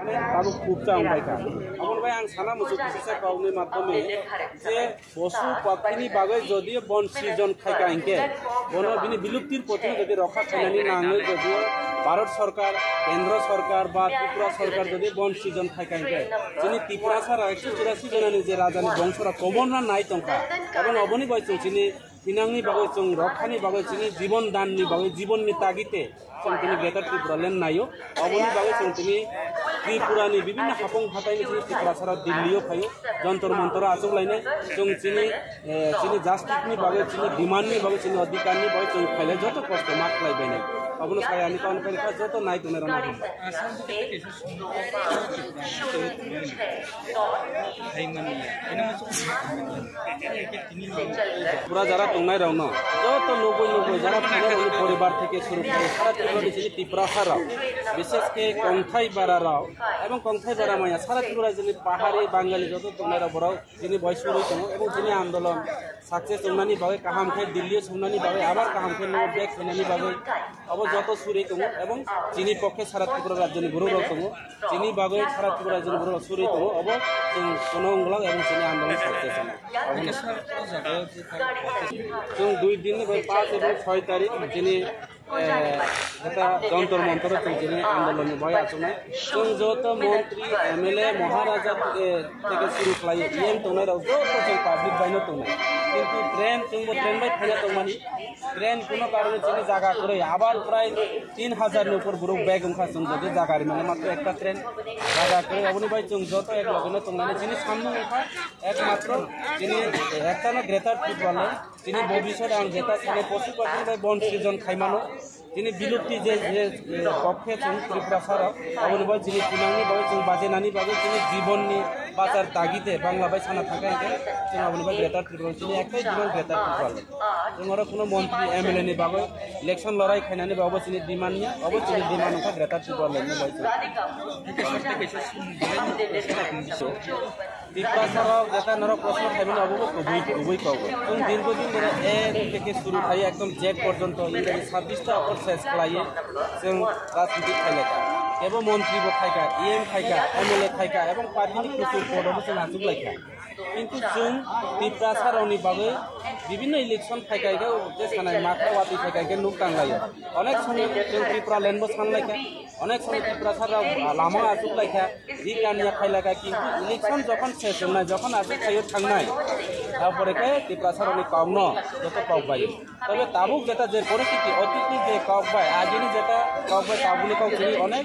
baru kubca mereka. Amun bae ang sana musuh kisah kaumnya maklumi, je bosu pakini bagai jadi bon season খাইকা ইনকে বন বিনি বিলুপ্তির পথে যদি রক্ষা খাইনানি নাঙে যদি ভারত সরকার কেন্দ্র সরকার বা ত্রিপুরা সরকার যদি বন সিজন খাইকা ইনকে যিনি ত্রিপুরা সারা 184 জনানি যে রাজানি বংশরা কমন না নাই টঙ্কা এবং অবনি বয়চং যিনি তিনাংনি বাগৈ চং রক্ষানি বাগৈ যিনি জীবন দাননি বাগৈ জীবননি তাগিতে চং তিনি গ্রেটার ত্রিপুরা লেন নাইও অবনি বাগৈ চং তিনি ত্রিপুরানি বিভিন্ন হাপং হাতাইনি যিনি ত্রিপুরা সারা দিল্লিও ফাইও যন্তর মন্তর আচুলাইনে চং যিনি জাস্টিসনি বাগৈ যিনি ডিমান্ডনি বাগৈ যিনি অধিকারনি বাগৈ চং ফাইলে যত কষ্ট মাত লাইবাই নাই অবনো সায়ানি কাউন পেখা যত নাই তুমি রনা পুরা যারা টংনাই রাও না যত 90 যারা পরিবার থেকে শুরু করে সারা ত্রিপুরা সারা বিশেষ করে কংথাই বারা রাও এবং কংথাই বারা মায়া সারা ত্রিপুরা যিনি পাহাড়ি বাঙালি যত টংনাই রাও বড় যিনি বয়স রই দङ এবং যিনি আন্দোলন সাকসেস টংনানি বাগে কাহাম খাই দিল্লি সংনানি বাগে আবার কাহাম খাই নো ব্যাক সংনানি বাগে অব যত সুরি দङ এবং যিনি পক্ষে সারা ত্রিপুরা রাজ্যনি গুরু রাও দङ যিনি বাগে সারা ত্রিপুরা রাজ্যনি গুরু সুরি দङ অব কোন অংলা এবং যিনি আন্দোলন সাকসেস जों 2 दिन 5 এবং 6 তারিখ যিনি এটা যন্তর মন্তর যিনি আন্দোলন বয় আচনে जों যত মন্ত্রী এমএলএ মহারাজা থেকে শুরু খাইয়ে ইএম তোনাই রাও যত जों পাবলিক বাইনো তোনাই কিন্তু ট্রেন ট্রেন বাই ফাইনা তোমানি ট্রেন কোনো কারণে যিনি জায়গা করে আবার প্রায় 3000 এর উপর গ্রুপ ব্যাগ উনখা जों যদি জায়গা মানে মাত্র একটা ট্রেন জায়গা করে অবনি ভাই जों যত এক লগনে তোনানি যিনি সামনে উঠা একমাত্র যিনি একটা না গ্রেটার ত্রিপুরা যিনি ভবিষ্যতে আং যেটা সামনে পশু পাখি বন সৃজন খাইমানো যিনি বিলুপ্তি যে পক্ষে ত্রিপুরা সারা অবনি ভাই যিনি পুনাংনি বাগে जों বাজেনানি বাগে যিনি জীবননি বাজার তাগিতে বাংলা বাই সানা থাকাইতে जों অবনি ভাই গ্রেটার ত্রিপুরা যিনি একটাই জীবন গ্রেটার ত্রিপুরা जों আরো কোনো মন্ত্রী এমএলএ নি বাগে ইলেকশন লড়াই খাইনানি বাগে যিনি ডিমান্ড নিয়া অবশ্যই ডিমান্ড কা গ্রেটার ত্রিপুরা লেনে বাইছে ত্রিপুরা সারা যেটা নর প্রশ্ন খাইবেন অবগত খুবই কম जों দীর্ঘদিন ধরে এ থেকে শুরু খাই একদম জেড পর্যন্ত ইংরেজি 26টা অপর শেষ খাইয়ে जों রাজনীতি খাইলেকা এবং মন্ত্রী খাইকা ইএম খাইকা এমএলএ খাইকা এবং পার্টিনি প্রচুর পদবি जों আজুক লাইকা কিন্তু जों ত্রিপুরা সারানি বাগে বিভিন্ন ইলেকশন খাইকাইকে যে সানাই মাত্রাওয়াতি খাইকাইকে নুক টাংলাইयो অনেক সময় जों ত্রিপুরা লেনবো সানলাইকা অনেক সময় ত্রিপুরা সারা লামা আজুক লাইকা জি কানিয়া খাইলাকা কিন্তু ইলেকশন যখন শেষ হয় যখন আজুক খাইयो থাংনাই তারপরে কে ত্রিপুরা সারানি কম যত কবাই তবে তাবুক যেটা যে পরিস্থিতি অতিথি যে কবাই আজিনি যেটা কবাই তাবুলি কবি অনেক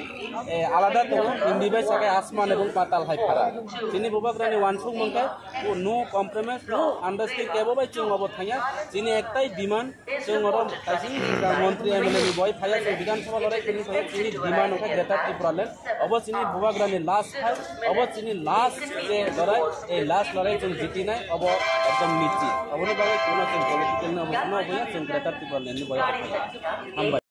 আলাদা তো ইন্ডিবাই সাকে আসমান এবং পাতাল হাই ফারা যিনি বুবাগ্রানি ওয়ানসুক মনকায় ও নো কম্প্রোমাইজ নো আন্ডারস্ট্যান্ডিং কেববাই जों অব থাইয়া যিনি একটাই ডিমান্ড जों অরম কাইসি মন্ত্রী এমএলএ নি বয় ফাইয়া বিধানসভা লড়াই তিনি যিনি demand okay greater Tripura lane of যিনি বুবাগ্রানি লাস্ট ফাই অব যিনি লাস্ট যে লড়াই এই লাস্ট লড়াই जों জিতি নাই অব একদম নিশ্চিত অবনি বাগে কোনো পলিটিক্যাল না অব কোনো হইয়া जों গ্রেটার ত্রিপুরা লেন নি বয়